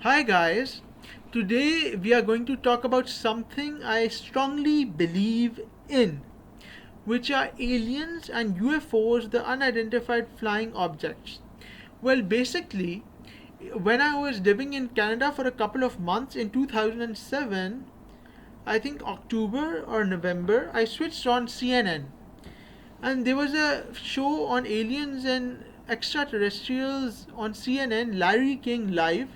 Hi guys, today we are going to talk about something I strongly believe in, which are aliens and UFOs, the unidentified flying objects. Well, basically, when I was living in Canada for a couple of months in 2007, I think October or November, I switched on CNN and there was a show on aliens and extraterrestrials on CNN, Larry King Live,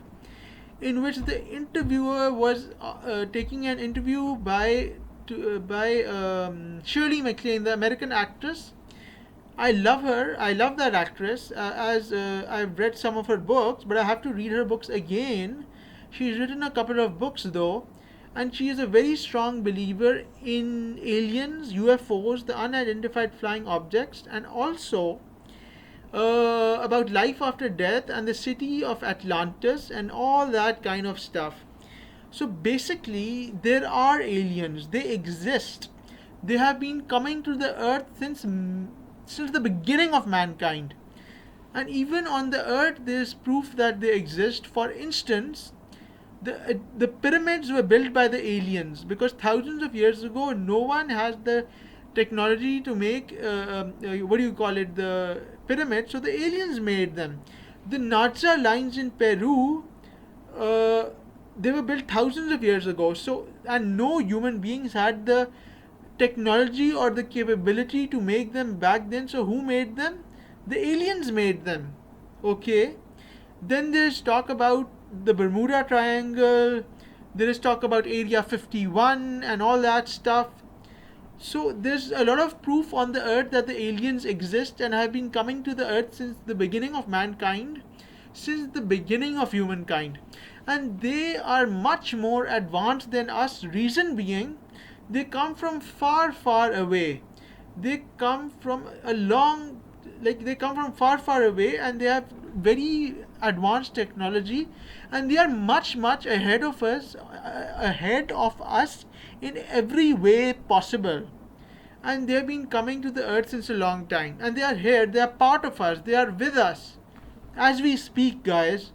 in which the interviewer was taking an interview by Shirley MacLaine, the American actress. I love her. I love that actress. As I've read some of her books, but I have to read her books again. She's written a couple of books though, and she is a very strong believer in aliens, UFOs, the unidentified flying objects, and also about life after death and the city of Atlantis and all that kind of stuff. So basically, there are aliens. They exist. They have been coming to the earth since the beginning of mankind. And even on the earth, there is proof that they exist. For instance, the pyramids were built by the aliens because thousands of years ago, no one has the technology to make what do you call it, the pyramids. So the aliens made them. The Nazca lines in Peru, uh, they were built thousands of years ago. So and no human beings had the technology or the capability to make them back then. So who made them? The aliens made them. Okay. Then there's talk about the Bermuda Triangle. There is talk about Area 51 and all that stuff. So there's a lot of proof on the earth that the aliens exist and have been coming to the earth since the beginning of mankind, since the beginning of humankind. And they are much more advanced than us, reason being, they come from far, far away. They come from a long, like they come from far, far away, and they have very advanced technology, and they are much, much ahead of us in every way possible. And they have been coming to the earth since a long time, and they are here. They are part of us. They are with us as we speak, guys.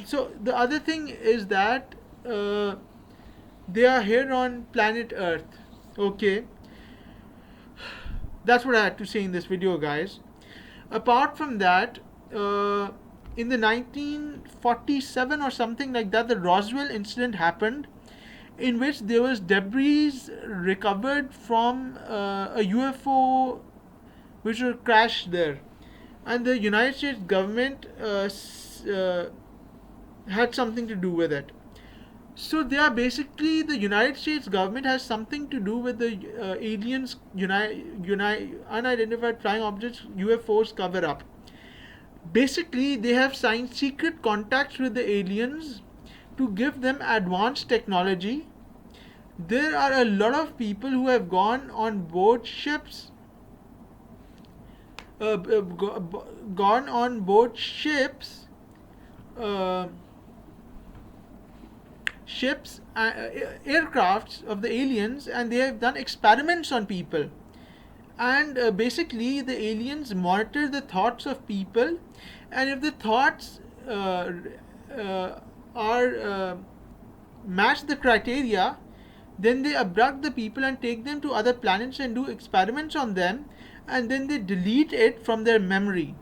So the other thing is that they are here on planet Earth. Okay, that's what I had to say in this video, guys. Apart from that, in the 1947 or something like that, the Roswell incident happened, in which there was debris recovered from a UFO which were crashed there, and the United States government had something to do with it. So they are basically, the United States government has something to do with the aliens, unidentified flying objects, UFOs cover up. Basically, they have signed secret contacts with the aliens to give them advanced technology. There are a lot of people who have gone on board ships, gone on board uh, ships, aircrafts of the aliens, and they have done experiments on people. And basically, the aliens monitor the thoughts of people, and if the thoughts are match the criteria, then they abduct the people and take them to other planets and do experiments on them, and then they delete it from their memory.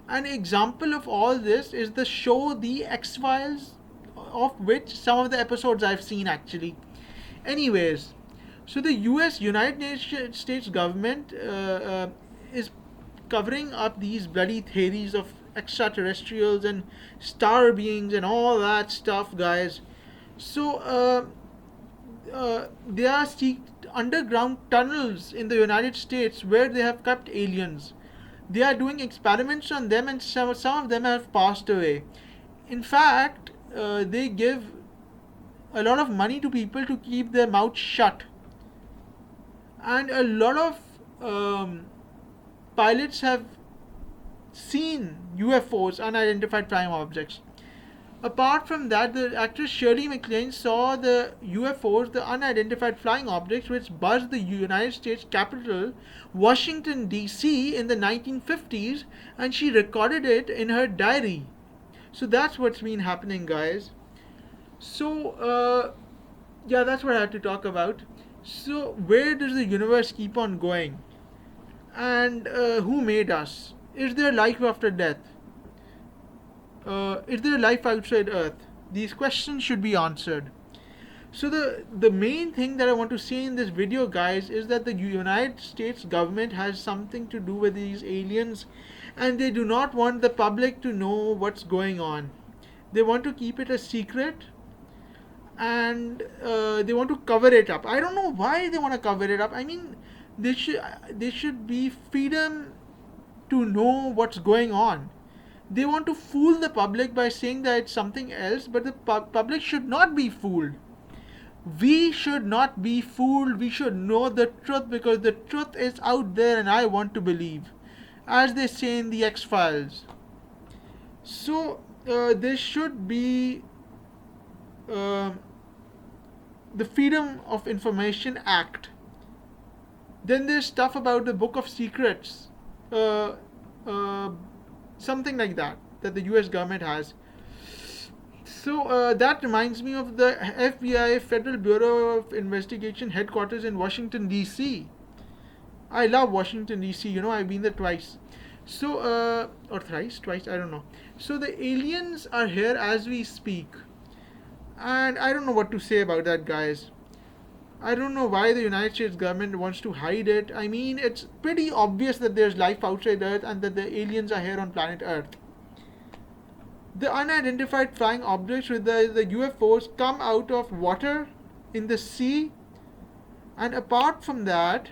An example of all this is the show The X Files, of which some of the episodes I've seen actually. Anyways, so the United States government is covering up these bloody theories of extraterrestrials and star beings and all that stuff, guys. So there are underground tunnels in the United States where they have kept aliens. They are doing experiments on them, and some of them have passed away. In fact, they give a lot of money to people to keep their mouth shut. And a lot of pilots have seen UFOs, unidentified flying objects. Apart from that, the actress Shirley MacLaine saw the UFOs, the unidentified flying objects, which buzzed the United States capital, Washington, D.C., in the 1950s, and she recorded it in her diary. So that's what's been happening, guys. So, yeah, that's what I had to talk about. So, where does the universe keep on going? And who made us? Is there life after death? Is there life outside Earth? These questions should be answered. So the main thing that I want to say in this video, guys, is that the United States government has something to do with these aliens, and they do not want the public to know what's going on. They want to keep it a secret, and they want to cover it up. I don't know why they want to cover it up. I mean, they should be freedom to know what's going on. They want to fool the public by saying that it's something else, but the public should not be fooled. We should not be fooled. We should know the truth, because the truth is out there and I want to believe, as they say in the X Files. So, there should be uh, the Freedom of Information Act. Then there's stuff about the Book of Secrets, uh, uh, something like that the US government has. So that reminds me of the FBI, Federal Bureau of Investigation headquarters in Washington, D.C. I love Washington, D.C. You know, I've been there twice. So, or thrice, twice, I don't know. So the aliens are here as we speak. And I don't know what to say about that, guys. I don't know why the United States government wants to hide it. I mean, it's pretty obvious that there's life outside Earth and that the aliens are here on planet Earth. The unidentified flying objects with the UFOs come out of water in the sea, and apart from that,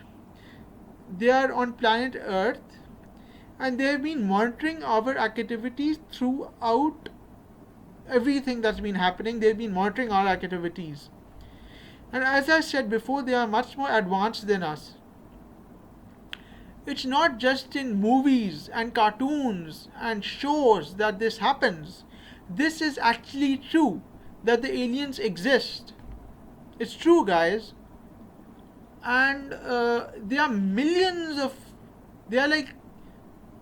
they are on planet Earth, and they have been monitoring our activities throughout everything that's been happening. They've been monitoring our activities. And as I said before, they are much more advanced than us. It's not just in movies and cartoons and shows that this happens. This is actually true, that the aliens exist. It's true, guys. And there are millions of. There are like.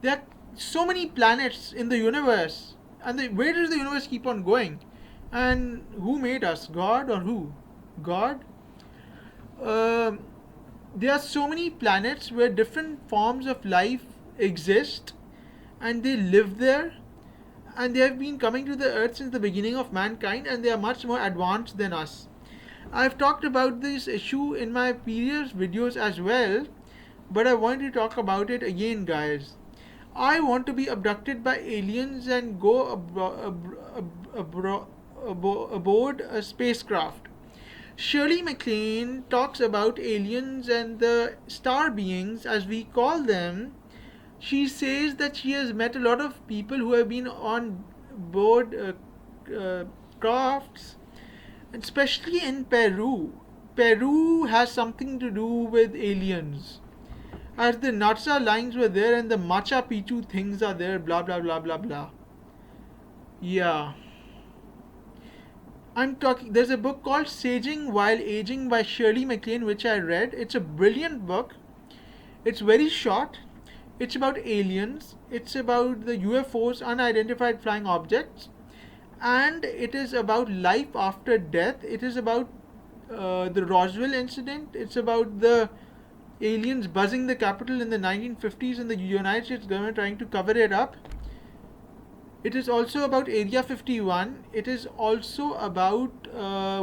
There are so many planets in the universe. And where does the universe keep on going? And who made us? God or who? God? Um there are so many planets where different forms of life exist, and they live there, and they have been coming to the earth since the beginning of mankind, and they are much more advanced than us. I've talked about this issue in my previous videos as well, but I want to talk about it again, guys. I want to be abducted by aliens and go aboard a spacecraft. Shirley MacLaine talks about aliens and the star beings, as we call them. She says that she has met a lot of people who have been on board crafts, especially in Peru. Peru has something to do with aliens. As the Nazca lines were there and the Machu Picchu things are there, blah blah blah blah blah. Yeah. I'm talking. There's a book called Saging While Aging by Shirley MacLaine, which I read. It's a brilliant book. It's very short. It's about aliens. It's about the UFOs, unidentified flying objects, and it is about life after death. It is about the Roswell incident. It's about the aliens buzzing the Capitol in the 1950s and the United States government trying to cover it up. It is also about Area 51. It is also about,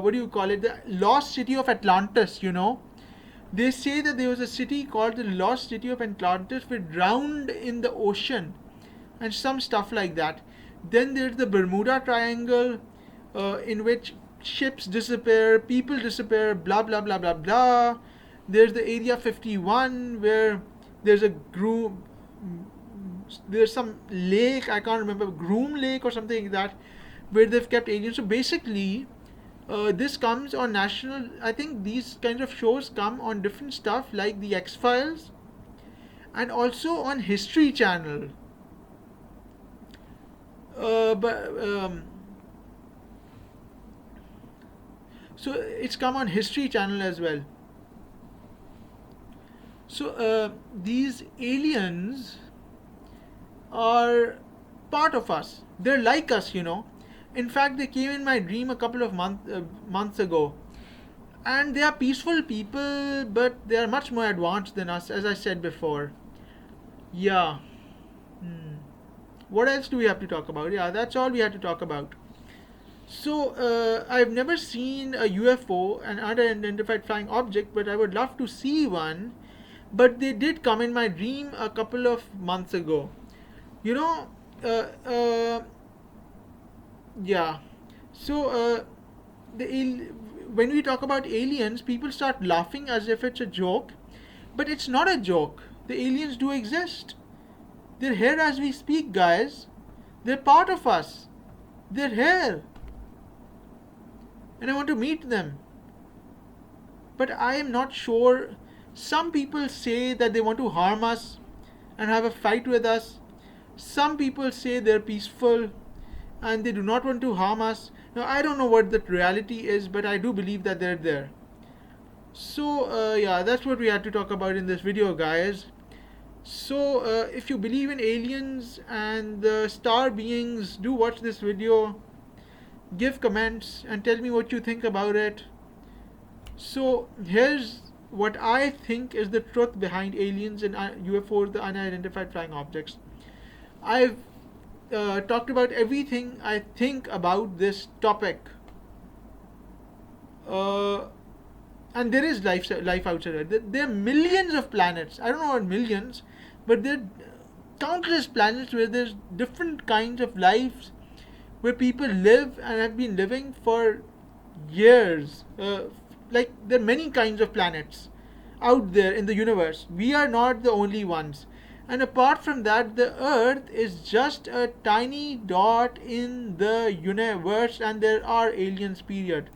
what do you call it, the lost city of Atlantis, you know. They say that there was a city called the lost city of Atlantis which drowned in the ocean and some stuff like that. Then there's the Bermuda Triangle, in which ships disappear, people disappear, blah blah blah blah blah. There's the Area 51 where there's a there's some lake, I can't remember, Groom Lake or something like that, where they've kept aliens. So basically, this comes on national. I think these kinds of shows come on different stuff like the X Files, and also on History Channel. But so it's come on History Channel as well. So these aliens are part of us. They're like us, In fact, they came in my dream a couple of months ago. And they are peaceful people, but they are much more advanced than us, as I said before. Yeah. Hmm. What else do we have to talk about? Yeah, that's all we had to talk about. So, I've never seen a UFO, an unidentified flying object, but I would love to see one. But they did come in my dream a couple of months ago. You know, uh, uh, yeah. So, the when we talk about aliens, people start laughing as if it's a joke, but it's not a joke. The aliens do exist. They're here as we speak, guys. They're part of us. They're here, and I want to meet them. But I am not sure. Some people say that they want to harm us and have a fight with us. Some people say they're peaceful and they do not want to harm us. Now, I don't know what the reality is, but I do believe that they're there. So, yeah, that's what we had to talk about in this video, guys. So, if you believe in aliens and the star beings, do watch this video, give comments, and tell me what you think about it. So, here's what I think is the truth behind aliens and UFOs, the unidentified flying objects. I've talked about everything I think about this topic. Uh, and there is life outside Earth. There are millions of planets. I don't know about millions, but there are countless planets where there's different kinds of lives, where people live and have been living for years. Like there are many kinds of planets out there in the universe. We are not the only ones. And apart from that, the Earth is just a tiny dot in the universe, and there are aliens, period.